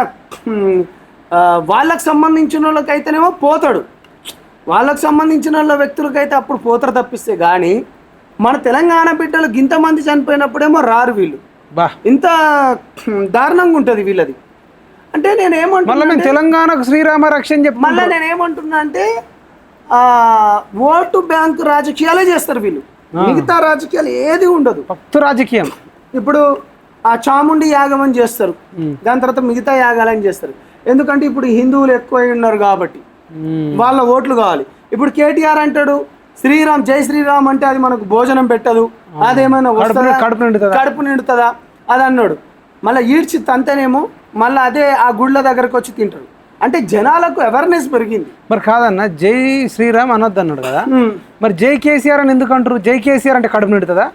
Speaker 2: వాళ్ళకి సంబంధించిన వాళ్ళకైతేనేమో పోతాడు, వాళ్ళకి సంబంధించిన వాళ్ళ వ్యక్తులకైతే అప్పుడు పోతారు తప్పిస్తే. కానీ మన తెలంగాణ బిడ్డలు ఇంతమంది చనిపోయినప్పుడేమో రారు వీళ్ళు. ఇంత దారుణంగా ఉంటుంది వీళ్ళది. అంటే నేనేమంటున్నా,
Speaker 1: తెలంగాణకు శ్రీరామ రక్షణ చెప్పి
Speaker 2: మళ్ళీ నేనేమంటున్నా అంటే ఓటు బ్యాంకు రాజకీయాలే చేస్తారు వీళ్ళు, మిగతా రాజకీయాలు ఏది ఉండదు.
Speaker 1: భక్తు రాజకీయం.
Speaker 2: ఇప్పుడు ఆ చాముండి యాగం అని చేస్తారు, దాని తర్వాత మిగతా యాగాలని చేస్తారు. ఎందుకంటే ఇప్పుడు హిందువులు ఎక్కువ ఉన్నారు కాబట్టి వాళ్ళ ఓట్లు కావాలి. ఇప్పుడు కేటీఆర్ అంటాడు శ్రీరామ్ జై శ్రీరామ్ అంటే అది మనకు భోజనం పెట్టదు, అదేమైనా కడుపు నిండుతుందా అది అన్నాడు. మళ్ళీ ఈడ్చి తంతేనేమో మళ్ళీ అదే ఆ గుళ్ళ దగ్గరకు వచ్చి తింటారు. అంటే జనాలకు అవేర్నెస్ పెరిగింది.
Speaker 1: మరి కాదన్న జై శ్రీరామ్ అనొద్దు అన్నాడు కదా, మరి జై కేసీఆర్ అని ఎందుకు అంటారు? జై కేసీఆర్ అంటే కడుపు నిండుతుందా?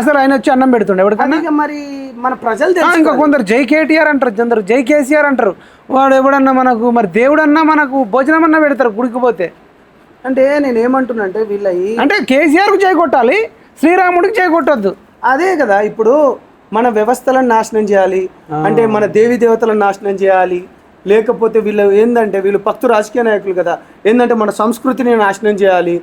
Speaker 1: అసలు ఆయన వచ్చి అన్నం పెడుతుండే ఎవరికన్నా?
Speaker 2: మరి మన ప్రజలు
Speaker 1: ఇంకా కొందరు జై కేటీఆర్ అంటారు, కొందరు జై కేసీఆర్ అంటారు. వాడు ఎవడన్నా మనకు మరి దేవుడన్నా మనకు భోజనం అన్నా పెడతారు గుడికి పోతే.
Speaker 2: అంటే నేనేమంటున్నా అంటే వీళ్ళ
Speaker 1: అంటే కేసీఆర్కు జై కొట్టాలి, శ్రీరాముడికి జై కొట్టద్దు.
Speaker 2: అదే కదా ఇప్పుడు మన వ్యవస్థలను నాశనం చేయాలి అంటే మన దేవి దేవతలను నాశనం చేయాలి. లేకపోతే వీళ్ళు ఏంటంటే వీళ్ళు భక్తు రాజకీయ నాయకులు కదా, ఏంటంటే మన సంస్కృతిని నాశనం చేయాలి.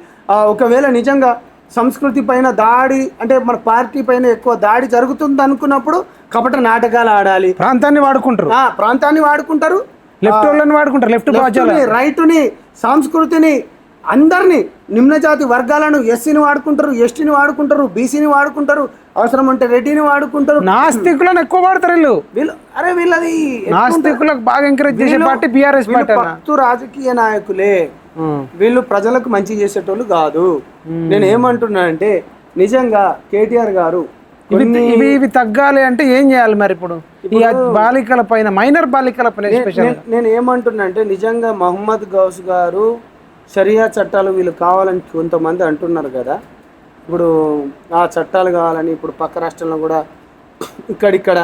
Speaker 2: ఒకవేళ నిజంగా సంస్కృతి పైన దాడి అంటే మన పార్టీ పైన ఎక్కువ దాడి జరుగుతుంది అనుకున్నప్పుడు కపట నాటకాలు ఆడాలి.
Speaker 1: ప్రాంతాన్ని వాడుకుంటారు, లెఫ్ట్ వాళ్ళని వాడుకుంటారు, లెఫ్ట్
Speaker 2: రైటుని, సంస్కృతిని, అందరినీ నిమ్నజాతి వర్గాలను ఎస్సీని వాడుకుంటారు, ఎస్టీని వాడుకుంటారు, బీసీని వాడుకుంటారు, అవసరం అంటే రెడ్డిని వాడుకుంటారు.
Speaker 1: నాస్తికులను ఎక్కువ వాడతారు వీళ్ళు.
Speaker 2: అరే వీళ్ళది
Speaker 1: నాస్తికులకు బాగా ఎంకరేజ్ చేసే పార్టీ బీఆర్ఎస్ పార్టీ.
Speaker 2: భక్తు రాజకీయ నాయకులే వీళ్ళు, ప్రజలకు మంచి చేసేటోళ్ళు కాదు. నేను ఏమంటున్నా అంటే నిజంగా కేటీఆర్ గారు
Speaker 1: ఇవి తగ్గాలి అంటే ఏం చేయాలి మరి? ఇప్పుడు ఈ బాలికల పైన, మైనర్ బాలికల పైన
Speaker 2: నేను ఏమంటున్నా అంటే నిజంగా మహమ్మద్ గౌస్ గారు షరియా చట్టాలు వీళ్ళు కావాలని కొంతమంది అంటున్నారు కదా. ఇప్పుడు ఆ చట్టాలు కావాలని ఇప్పుడు పక్క రాష్ట్రంలో కూడా ఇక్కడిక్కడ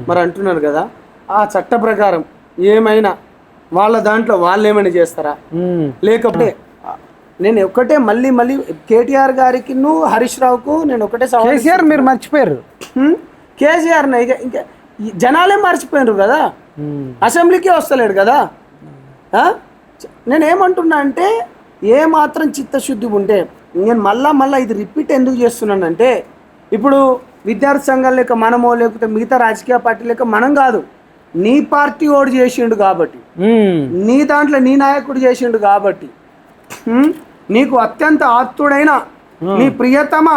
Speaker 2: మరి అంటున్నారు కదా. ఆ చట్ట ప్రకారం ఏమైనా వాళ్ళ దాంట్లో వాళ్ళు ఏమైనా చేస్తారా? లేకపోతే నేను ఒకటే మళ్ళీ కేటీఆర్ గారికి హరీష్ రావుకు నేను ఒకటే సవాల్.
Speaker 1: కేసీఆర్ మీరు మర్చిపోయారు,
Speaker 2: కేసీఆర్ ఇంకా జనాలే మర్చిపోయినారు కదా, అసెంబ్లీకే వస్తలేడు కదా. నేనేమంటున్నా అంటే ఏ మాత్రం చిత్తశుద్ధి ఉంటే, నేను మళ్ళా ఇది రిపీట్ ఎందుకు చేస్తున్నానంటే ఇప్పుడు విద్యార్థి సంఘాలు లేక మనమో లేకపోతే మిగతా రాజకీయ పార్టీ లేక మనం కాదు, నీ పార్టీ ఓడి చేసిండు కాబట్టి, నీ దాంట్లో నీ నాయకుడు చేసిండు కాబట్టి, నీకు అత్యంత ఆప్తుడైన నీ ప్రియతమ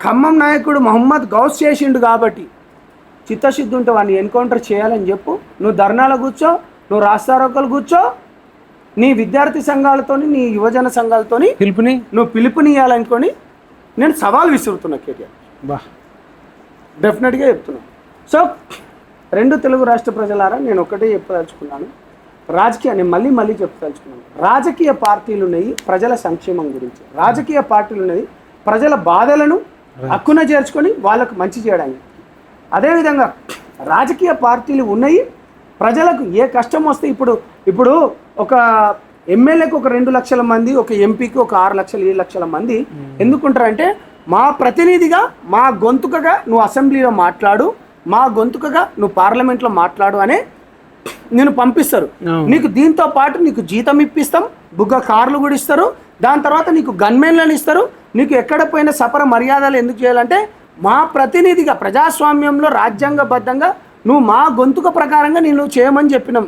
Speaker 2: ఖమ్మం నాయకుడు మహమ్మద్ గౌస్ చేసిండు కాబట్టి చిత్తశుద్ధి ఉంటే వాడిని ఎన్కౌంటర్ చేయాలని చెప్పు. నువ్వు ధర్నాలు కూర్చో, నువ్వు రాస్తారోకలు కూర్చో, నీ విద్యార్థి సంఘాలతోని నీ యువజన సంఘాలతోని నువ్వు పిలుపునియాలనుకొని నేను సవాల్ విసురుతున్నా కేటీఆర్. డెఫినెట్గా చెప్తున్నా. సో 2 తెలుగు రాష్ట్ర ప్రజలారా నేను ఒకటే చెప్పదలుచుకున్నాను, నేను మళ్ళీ చెప్పదలుచుకున్నాను. రాజకీయ పార్టీలు ఉన్నాయి ప్రజల సంక్షేమం గురించి, రాజకీయ పార్టీలు ఉన్నాయి ప్రజల బాధలను హక్కున చేర్చుకొని వాళ్ళకు మంచి చేయడానికి. అదేవిధంగా రాజకీయ పార్టీలు ఉన్నాయి ప్రజలకు ఏ కష్టం వస్తే ఇప్పుడు ఒక ఎమ్మెల్యేకి ఒక 2 లక్షల మంది, ఒక ఎంపీకి ఒక 6 లక్షలు 7 లక్షల మంది ఎందుకుంటారంటే మా ప్రతినిధిగా, మా గొంతుకగా నువ్వు అసెంబ్లీలో మాట్లాడు, మా గొంతుకగా నువ్వు పార్లమెంట్లో మాట్లాడు అనే నేను పంపిస్తారు. నీకు దీంతో పాటు నీకు జీతం ఇప్పిస్తాం, బుగ్గ కార్లు కూడా ఇస్తారు, దాని తర్వాత నీకు గన్మెన్లను ఇస్తారు. నీకు ఎక్కడ పోయిన సపర మర్యాదలు ఎందుకు చేయాలంటే మా ప్రతినిధిగా ప్రజాస్వామ్యంలో రాజ్యాంగబద్ధంగా నువ్వు మా గొంతుక ప్రకారంగా నేను చేయమని చెప్పినాం.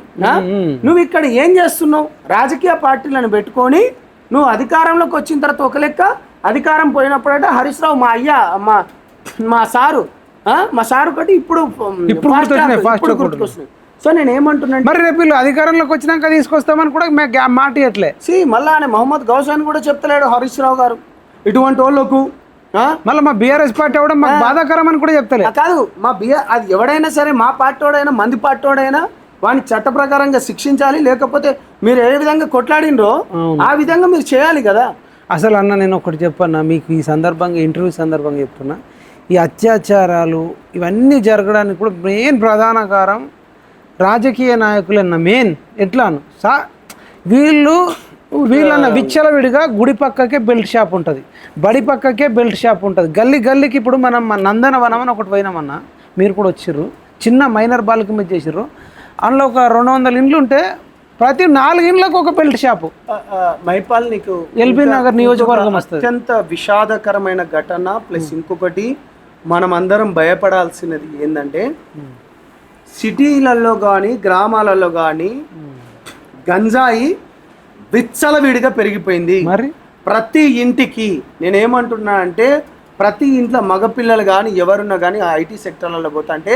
Speaker 2: నువ్వు ఇక్కడ ఏం చేస్తున్నావు? రాజకీయ పార్టీలను పెట్టుకొని నువ్వు అధికారంలోకి వచ్చిన తర్వాత ఒక లెక్క, అధికారం పోయినప్పుడంటే హరీష్ రావు మా అయ్యా మా సారు ఒకటి ఇప్పుడు గుర్తుకొస్తున్నాయి. సో నేను ఏమంటున్నాను,
Speaker 1: మరి రేపు వీళ్ళు అధికారంలోకి వచ్చినాక తీసుకొస్తామని కూడా మాట ఇట్లే
Speaker 2: మళ్ళా ఆయన మహమ్మద్ గౌసాన్ కూడా చెప్తలేడు హరీష్ రావు గారు ఇటువంటి వాళ్ళకు.
Speaker 1: మళ్ళీ మా బీఆర్ఎస్ పార్టీ అవడం మాకు బాధాకరం అని కూడా చెప్తలే.
Speaker 2: కాదు, మా అది ఎవడైనా సరే, మా పార్టీ వాడైనా మంది పార్టీ వాడైనా వాడిని చట్ట ప్రకారంగా శిక్షించాలి. లేకపోతే మీరు ఏ విధంగా కొట్లాడినరో ఆ విధంగా మీరు చేయాలి కదా.
Speaker 1: అసలు అన్న నేను ఒకటి చెప్పన్నా మీకు, ఈ సందర్భంగా ఇంటర్వ్యూ సందర్భంగా చెప్తున్నా, ఈ అత్యాచారాలు ఇవన్నీ జరగడానికి కూడా మెయిన్ ప్రధాన కారణం రాజకీయ నాయకులన్న. మెయిన్ ఎట్లాను వీళ్ళన్న విచ్చలవిడిగా గుడి పక్కకే బెల్ట్ షాప్ ఉంటుంది, బడి పక్కకే బెల్ట్ షాప్ ఉంటుంది, గల్లీ గల్లీకి. ఇప్పుడు మనం నందనవనం అని ఒకటి పోయినామన్నా, మీరు కూడా వచ్చిర్రు, చిన్న మైనర్ బాలిక మీద చేసిర్రు. అందులో ఒక 200 ఇండ్లు ఉంటే ప్రతి 4 ఇండ్లకు ఒక బెల్ట్ షాపు.
Speaker 2: మైపాల్ నీకు
Speaker 1: ఎల్బీ నగర్ నియోజకవర్గం వస్తుంది.
Speaker 2: అత్యంత విషాదకరమైన ఘటన. ప్లస్ ఇంకొకటి మనం అందరం భయపడాల్సినది ఏంటంటే, సిటీలలో కానీ గ్రామాలలో కానీ గంజాయి విచ్చలవిడిగా పెరిగిపోయింది.
Speaker 1: మరి
Speaker 2: ప్రతి ఇంటికి నేనేమంటున్నా అంటే, ప్రతి ఇంట్లో మగపిల్లలు కానీ ఎవరున్నా కానీ ఆ ఐటీ సెక్టర్లలో పోతా అంటే,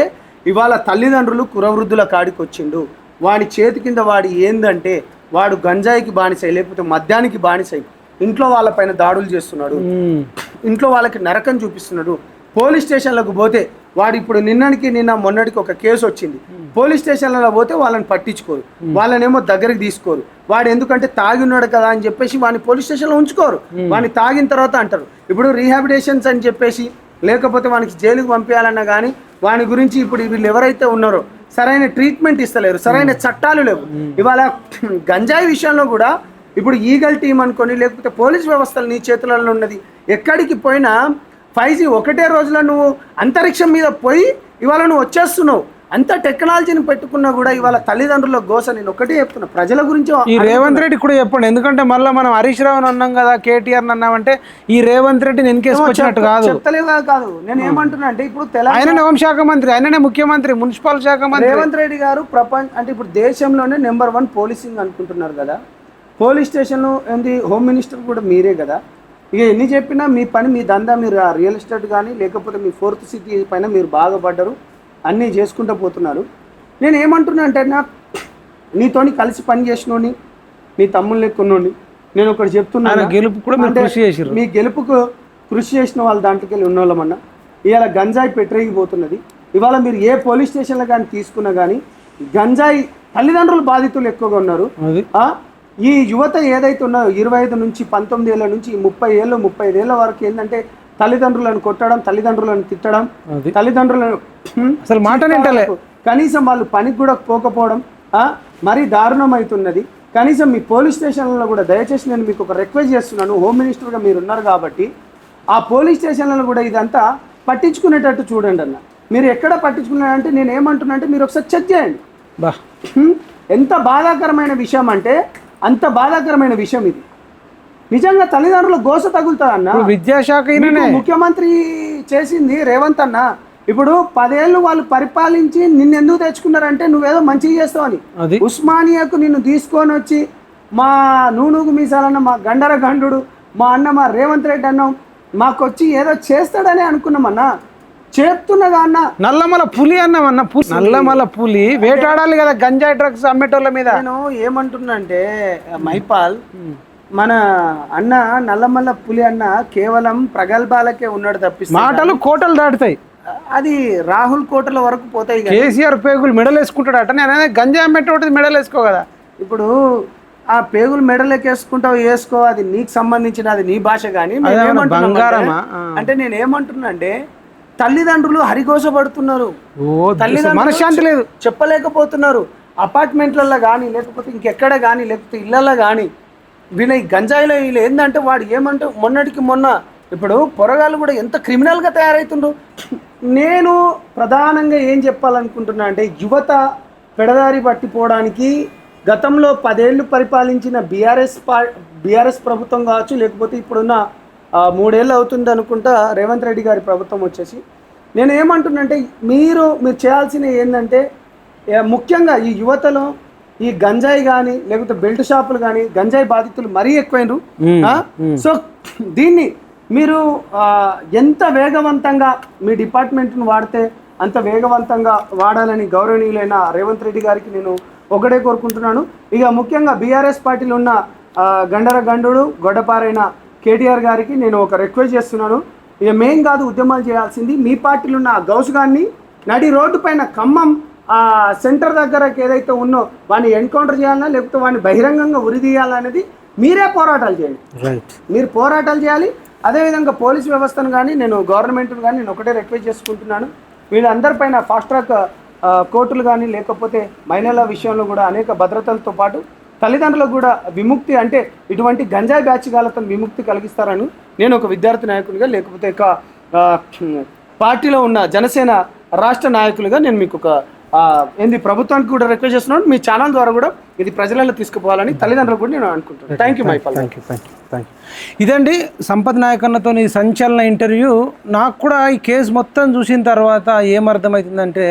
Speaker 2: ఇవాళ తల్లిదండ్రులు కురవృద్ధుల కాడికి వచ్చిండు. వాడి చేతి కింద వాడి ఏందంటే వాడు గంజాయికి బానిసై, లేకపోతే మద్యానికి బానిసై ఇంట్లో వాళ్ళపైన దాడులు చేస్తున్నాడు, ఇంట్లో వాళ్ళకి నరకం చూపిస్తున్నాడు. పోలీస్ స్టేషన్లకు పోతే వాడు ఇప్పుడు నిన్న మొన్నటికి ఒక కేసు వచ్చింది. పోలీస్ స్టేషన్లలో పోతే వాళ్ళని పట్టించుకోరు, వాళ్ళనేమో దగ్గరికి తీసుకోరు. వాడు ఎందుకంటే తాగి ఉన్నాడు కదా అని చెప్పేసి వాడిని పోలీస్ స్టేషన్లో ఉంచుకోరు. వాడిని తాగిన తర్వాత అంటారు ఇప్పుడు రీహాబిలిటేషన్స్ అని చెప్పేసి, లేకపోతే వానికి జైలుకి పంపించాలన్నా కానీ వాని గురించి ఇప్పుడు వీళ్ళు ఎవరైతే ఉన్నారో సరైన ట్రీట్మెంట్ ఇస్తలేరు, సరైన చట్టాలు లేవు. ఇవాళ గంజాయి విషయంలో కూడా ఇప్పుడు ఈగల్ టీం అనుకొని, లేకపోతే పోలీస్ వ్యవస్థలు నీ చేతులలో ఉన్నది. ఎక్కడికి పోయినా 5G ఒకటే రోజులో నువ్వు అంతరిక్షం మీద పోయి ఇవాళ నువ్వు వచ్చేస్తున్నావు. అంత టెక్నాలజీని పెట్టుకున్నా కూడా ఇవాళ తల్లిదండ్రుల గోస. నేను ఒకటే చెప్తున్నా, ప్రజల గురించి.
Speaker 1: ఈ రేవంత్ రెడ్డి కూడా చెప్పండి, ఎందుకంటే మళ్ళీ మనం హరీష్ రావు అన్నాం కదా, కేటీఆర్ అన్నామంటే ఈ రేవంత్ రెడ్డిని ఎన్కేసుకొచ్చినట్టు కాదు.
Speaker 2: చెప్తలేవా కాదు, నేను ఏమంటున్నా అంటే, ఇప్పుడు
Speaker 1: ఆయననే హోంశాఖ మంత్రి, ఆయననే ముఖ్యమంత్రి, మున్సిపల్ శాఖ మంత్రి
Speaker 2: రేవంత్ రెడ్డి గారు అంటే ఇప్పుడు దేశంలోనే నెంబర్ 1 పోలీసింగ్ అనుకుంటున్నారు కదా. పోలీస్ స్టేషన్లో ఏంది, హోమ్ మినిస్టర్ కూడా మీరే కదా. ఇక ఎన్ని చెప్పినా మీ పని, మీ దందా, మీరు రియల్ ఎస్టేట్ కానీ లేకపోతే మీ 4th సిటీ పైన మీరు బాగా పడ్డారు, అన్నీ చేసుకుంటూ పోతున్నారు. నేను ఏమంటున్నా అంటే, నీతోని కలిసి పని చేసినోని, నీ తమ్ముళ్ళు లెక్కున్నోని నేను ఒకటి చెప్తున్నాను,
Speaker 1: గెలుపు కూడా కృషి చేసారు.
Speaker 2: మీ గెలుపుకు కృషి చేసిన వాళ్ళ దాంట్లోకి వెళ్ళి ఉన్నోళ్ళమన్నా. ఇవాళ గంజాయి పెట్టరేగిపోతున్నది. ఇవాళ మీరు ఏ పోలీస్ స్టేషన్లో కానీ తీసుకున్నా కానీ గంజాయి తల్లిదండ్రులు బాధితులు ఎక్కువగా ఉన్నారు. ఈ యువత ఏదైతే ఉన్నారో 25 నుంచి 19 ఏళ్ళ నుంచి 30 ఏళ్ళు 35 ఏళ్ళ వరకు ఏంటంటే తల్లిదండ్రులను కొట్టడం, తల్లిదండ్రులను తిట్టడం, తల్లిదండ్రులను
Speaker 1: అసలు మాట
Speaker 2: కనీసం వాళ్ళు పనికి కూడా పోకపోవడం మరీ దారుణం అవుతున్నది. కనీసం మీ పోలీస్ స్టేషన్లలో కూడా దయచేసి నేను మీకు ఒక రిక్వెస్ట్ చేస్తున్నాను, హోమ్ మినిస్టర్గా మీరు ఉన్నారు కాబట్టి ఆ పోలీస్ స్టేషన్లలో కూడా ఇదంతా పట్టించుకునేటట్టు చూడండి అన్న. మీరు ఎక్కడ పట్టించుకున్నారంటే, నేను ఏమంటున్నా అంటే మీరు ఒకసారి చెక్ చేయండి. ఎంత బాధాకరమైన విషయం అంటే అంత బాధాకరమైన విషయం ఇది. నిజంగా తల్లిదండ్రుల గోస తగులుతుంది అన్న.
Speaker 1: విద్యాశాఖ
Speaker 2: ముఖ్యమంత్రి చేసింది రేవంత్ అన్న. ఇప్పుడు 10 ఏళ్ళు వాళ్ళు పరిపాలించి నిన్ను ఎందుకు తెచ్చుకున్నారంటే నువ్వేదో మంచిగా చేస్తావని. ఉస్మానియాకు నిన్ను తీసుకొని వచ్చి మా నూనూగు మీసాలన్న, మా గండర గండు, మా అన్న మా రేవంత్ రెడ్డి అన్నం మాకు వచ్చి ఏదో చేస్తాడని అనుకున్నామన్నా. చెప్తున్నదా అన్న,
Speaker 1: నల్లమల పులి అన్నామన్న. నల్లమల పులి వేటాడాలి కదా గంజాయి డ్రగ్స్ అమ్మేటోళ్ళ మీద.
Speaker 2: నేను ఏమంటున్నా అంటే, మైపాల్ మన అన్న నల్లమల్ల పులి అన్న కేవలం ప్రగల్భాలకే ఉన్నాడు తప్పిస్తే
Speaker 1: మాటలు కోటలు దాటుతాయి.
Speaker 2: అది రాహుల్ కోటల వరకు పోతాయి.
Speaker 1: కేసీఆర్ పేగులు మెడల్ వేసుకుంటాడట. నేను గంజాయి అమ్మేటోటి మెడల్ వేసుకో కదా.
Speaker 2: ఇప్పుడు ఆ పేగులు మెడలేకేసుకుంటావు, వేసుకో, అది నీకు సంబంధించిన, అది నీ భాష. కానీ అంటే నేను ఏమంటున్నా అంటే, తల్లిదండ్రులు హరిఘోషపడుతున్నారు,
Speaker 1: మనశ్శాంతి లేదు,
Speaker 2: చెప్పలేకపోతున్నారు. అపార్ట్మెంట్లలో కానీ లేకపోతే ఇంకెక్కడ కానీ లేకపోతే ఇళ్లలో కానీ వీళ్ళ ఈ గంజాయిలో వీళ్ళు ఏంటంటే, వాడు ఏమంటే మొన్నటికి మొన్న ఇప్పుడు పొరగాళ్ళు కూడా ఎంత క్రిమినల్గా తయారవుతుండ్రు. నేను ప్రధానంగా ఏం చెప్పాలనుకుంటున్నా అంటే, యువత పెడదారి పట్టిపోవడానికి గతంలో 10 ఏళ్ళు పరిపాలించిన బీఆర్ఎస్ ప్రభుత్వం కావచ్చు, లేకపోతే ఇప్పుడున్న 3 ఏళ్ళు అవుతుంది అనుకుంటా రేవంత్ రెడ్డి గారి ప్రభుత్వం వచ్చేసి. నేను ఏమంటున్నంటే మీరు చేయాల్సినవి ఏంటంటే ముఖ్యంగా ఈ యువతలో ఈ గంజాయి కానీ లేకపోతే బెల్ట్ షాపులు కానీ గంజాయి బాధితులు మరీ ఎక్కువైనరు. సో దీన్ని మీరు ఎంత వేగవంతంగా మీ డిపార్ట్మెంట్ను వాడితే అంత వేగవంతంగా వాడాలని గౌరవనీయులైన రేవంత్ రెడ్డి గారికి నేను ఒకటే కోరుకుంటున్నాను. ఇక ముఖ్యంగా బీఆర్ఎస్ పార్టీలో ఉన్న గండరగండు గొడ్డపారైన కేటీఆర్ గారికి నేను ఒక రిక్వెస్ట్ చేస్తున్నాను. ఇక మెయిన్ కాదు ఉద్యమాలు చేయాల్సింది, మీ పార్టీలో ఉన్న గౌస్ గారిని నడి రోడ్డు పైన ఖమ్మం సెంటర్ దగ్గరకి ఏదైతే ఉన్నో వాడిని ఎన్కౌంటర్ చేయాలన్నా లేకపోతే వాడిని బహిరంగంగా ఉరిదీయాలనేది మీరే పోరాటాలు చేయండి. మీరు పోరాటాలు చేయాలి. అదేవిధంగా పోలీస్ వ్యవస్థను కానీ నేను గవర్నమెంట్ను కానీ నేను ఒకటే రిక్వెస్ట్ చేసుకుంటున్నాను, వీళ్ళందరిపైన ఫాస్ట్ ట్రాక్ కోర్టులు కానీ లేకపోతే మహిళల విషయంలో కూడా అనేక భద్రతలతో పాటు తల్లిదండ్రులకు కూడా విముక్తి, అంటే ఇటువంటి గంజాయి బ్యాచ్గాలతో విముక్తి కలిగిస్తారని నేను ఒక విద్యార్థి నాయకునిగా లేకపోతే ఒక పార్టీలో ఉన్న జనసేన రాష్ట్ర నాయకులుగా నేను మీకు ఒక ప్రభుత్వానికి కూడా రిక్వెస్ట్ చేస్తున్నాను. మీ ఛానల్ ద్వారా కూడా ఇది ప్రజలలో తీసుకుపోవాలని తల్లిదండ్రులకు కూడా నేను అనుకుంటున్నాను. Thank you Mypal.
Speaker 1: Thank you. ఇదండి సంపత్ నాయకన్నతో ఈ సంచలన ఇంటర్వ్యూ. నాకు కూడా ఈ కేసు మొత్తం చూసిన తర్వాత ఏమర్థమవుతుందంటే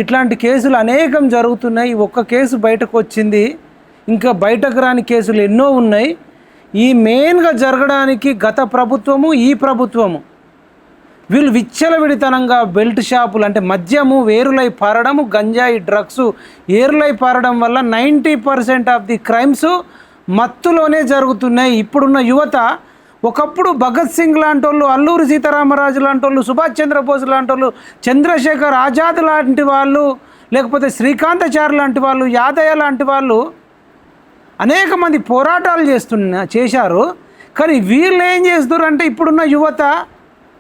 Speaker 1: ఇట్లాంటి కేసులు అనేకం జరుగుతున్నాయి. ఒక్క కేసు బయటకు వచ్చింది, ఇంకా బయటకు రాని కేసులు ఎన్నో ఉన్నాయి. ఈ మెయిన్గా జరగడానికి గత ప్రభుత్వము ఈ ప్రభుత్వము వీళ్ళు విచ్చలవిడితనంగా బెల్ట్ షాపులు అంటే మద్యము వేరులై పారడము, గంజాయి డ్రగ్స్ ఏరులై పారడం వల్ల 90% ఆఫ్ ది క్రైమ్స్ మత్తులోనే జరుగుతున్నాయి. ఇప్పుడున్న యువత ఒకప్పుడు భగత్ సింగ్ లాంటి వాళ్ళు, అల్లూరి సీతారామరాజు లాంటి వాళ్ళు, సుభాష్ చంద్రబోస్ లాంటి వాళ్ళు, చంద్రశేఖర్ ఆజాద్ లాంటి వాళ్ళు, లేకపోతే శ్రీకాంతాచారి లాంటి వాళ్ళు, యాదయ్య లాంటి వాళ్ళు అనేక మంది పోరాటాలు చేశారు. కానీ వీళ్ళు ఏం చేస్తున్నారు అంటే ఇప్పుడున్న యువత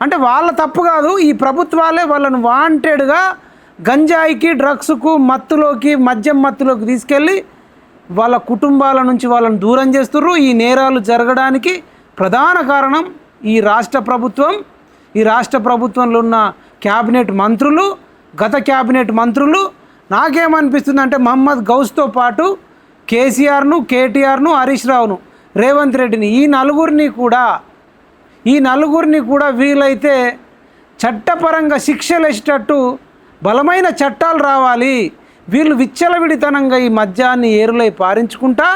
Speaker 1: అంటే వాళ్ళ తప్పు కాదు, ఈ ప్రభుత్వాలే వాళ్ళను వాంటెడ్గా గంజాయికి డ్రగ్స్కు మత్తులోకి మద్యం మత్తులోకి తీసుకెళ్ళి వాళ్ళ కుటుంబాల నుంచి వాళ్ళని దూరం చేస్తుర్రు. ఈ నేరాలు జరగడానికి ప్రధాన కారణం ఈ రాష్ట్ర ప్రభుత్వం, ఈ రాష్ట్ర ప్రభుత్వంలో ఉన్న క్యాబినెట్ మంత్రులు, గత క్యాబినెట్ మంత్రులు. నాకేమనిపిస్తుందంటే మహమ్మద్ గౌస్తో పాటు కేసీఆర్ను, కేటీఆర్ను, హరీష్ రావును, రేవంత్ రెడ్డిని ఈ నలుగురిని కూడా వీలైతే చట్టపరంగా శిక్షలు వేసేటట్టు బలమైన చట్టాలు రావాలి. వీళ్ళు విచ్చలవిడితనంగా ఈ మద్యాన్ని ఏరులై పారించుకుంటా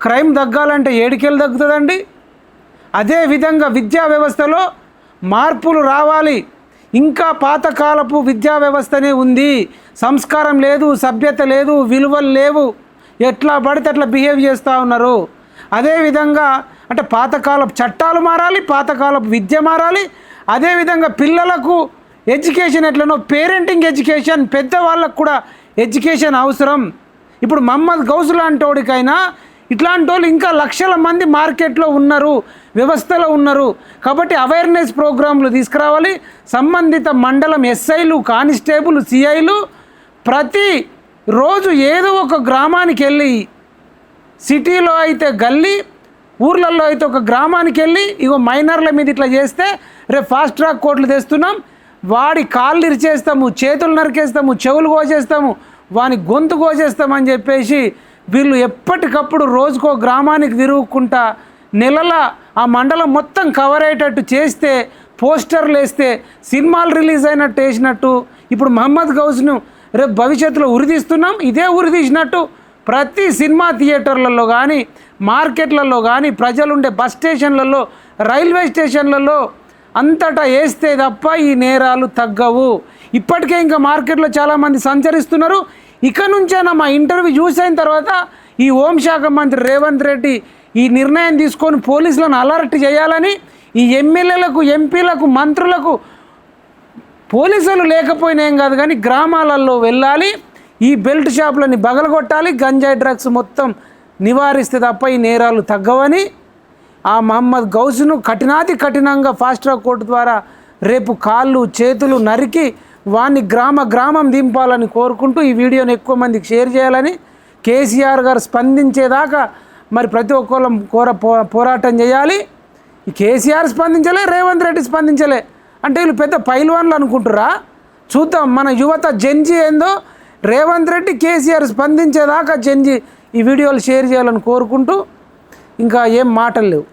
Speaker 1: క్రైమ్ తగ్గాలంటే ఏడికెళ్ళి తగ్గుతుందండి. అదేవిధంగా విద్యా వ్యవస్థలో మార్పులు రావాలి. ఇంకా పాతకాలపు విద్యా వ్యవస్థనే ఉంది, సంస్కారం లేదు, సభ్యత లేదు, విలువలు లేవు, ఎట్లా పడితే అట్లా బిహేవ్ చేస్తూ ఉన్నారు. అదేవిధంగా అంటే పాతకాలపు చట్టాలు మారాలి, పాతకాలపు విద్య మారాలి. అదేవిధంగా పిల్లలకు ఎడ్యుకేషన్ ఎట్లనో పేరెంటింగ్ ఎడ్యుకేషన్, పెద్దవాళ్ళకు కూడా ఎడ్యుకేషన్ అవసరం. ఇప్పుడు మహమ్మద్ గౌస్ లాంటి వాడికైనా ఇట్లాంటి వాళ్ళు ఇంకా లక్షల మంది మార్కెట్లో ఉన్నారు, వ్యవస్థలో ఉన్నారు. కాబట్టి అవేర్నెస్ ప్రోగ్రాంలు తీసుకురావాలి. సంబంధిత మండలం ఎస్ఐలు, కానిస్టేబుల్, సిఐలు ప్రతి రోజు ఏదో ఒక గ్రామానికి వెళ్ళి, సిటీలో అయితే గల్లీ, ఊర్లలో అయితే ఒక గ్రామానికి వెళ్ళి ఇగో మైనర్ల మీద ఇట్లా చేస్తే రేపు ఫాస్ట్ ట్రాక్ కోర్టులు తెస్తున్నాం, వాడి కాళ్ళు ఇరిచేస్తాము, చేతులు నరికేస్తాము, చెవులు కోసేస్తాము, వాని గొంతు కోసేస్తామని చెప్పేసి వీళ్ళు ఎప్పటికప్పుడు రోజుకో గ్రామానికి తిరుగుకుంటా నెలల ఆ మండలం మొత్తం కవర్ అయ్యేటట్టు చేస్తే, పోస్టర్లు వేస్తే, సినిమాలు రిలీజ్ అయినట్టు వేసినట్టు ఇప్పుడు మహమ్మద్ గౌస్ను రేపు భవిష్యత్తులో ఉరిదీస్తున్నాం. ఇదే ఉరిదీసినట్టు ప్రతి సినిమా థియేటర్లలో కానీ, మార్కెట్లలో కానీ, ప్రజలుండే బస్ స్టేషన్లలో, రైల్వే స్టేషన్లలో అంతటా వేస్తే తప్ప ఈ నేరాలు తగ్గవు. ఇప్పటికే ఇంకా మార్కెట్లో చాలామంది సంచరిస్తున్నారు. ఇక నుంచైనా మా ఇంటర్వ్యూ చూసిన తర్వాత ఈ హోంశాఖ మంత్రి రేవంత్ రెడ్డి ఈ నిర్ణయం తీసుకొని పోలీసులను అలర్ట్ చేయాలని, ఈ ఎమ్మెల్యేలకు, ఎంపీలకు, మంత్రులకు పోలీసులు లేకపోయినా ఏం కాదు కానీ గ్రామాలలో వెళ్ళాలి, ఈ బెల్ట్ షాపులని బగలగొట్టాలి, గంజాయి డ్రగ్స్ మొత్తం నివారిస్తే తప్ప ఈ నేరాలు తగ్గవని ఆ మహమ్మద్ గౌస్ను కఠినాతి కఠినంగా ఫాస్ట్ ట్రాక్ కోర్టు ద్వారా రేపు కాళ్ళు చేతులు నరికి వాన్ని గ్రామం దింపాలని కోరుకుంటూ ఈ వీడియోని ఎక్కువ మందికి షేర్ చేయాలని, కేసీఆర్ గారు స్పందించేదాకా మరి ప్రతి ఒక్కళ్ళం పోరాటం చేయాలి. ఈ కేసీఆర్ స్పందించలే, రేవంత్ రెడ్డి స్పందించలే అంటే వీళ్ళు పెద్ద పైల్వాన్లు అనుకుంటురా? చూద్దాం మన యువత జెన్జీ ఏందో. రేవంత్ రెడ్డి, కేసీఆర్ స్పందించేదాకా జెన్జీ ఈ వీడియోలు షేర్ చేయాలని కోరుకుంటూ ఇంకా ఏం మాటలు లేవు.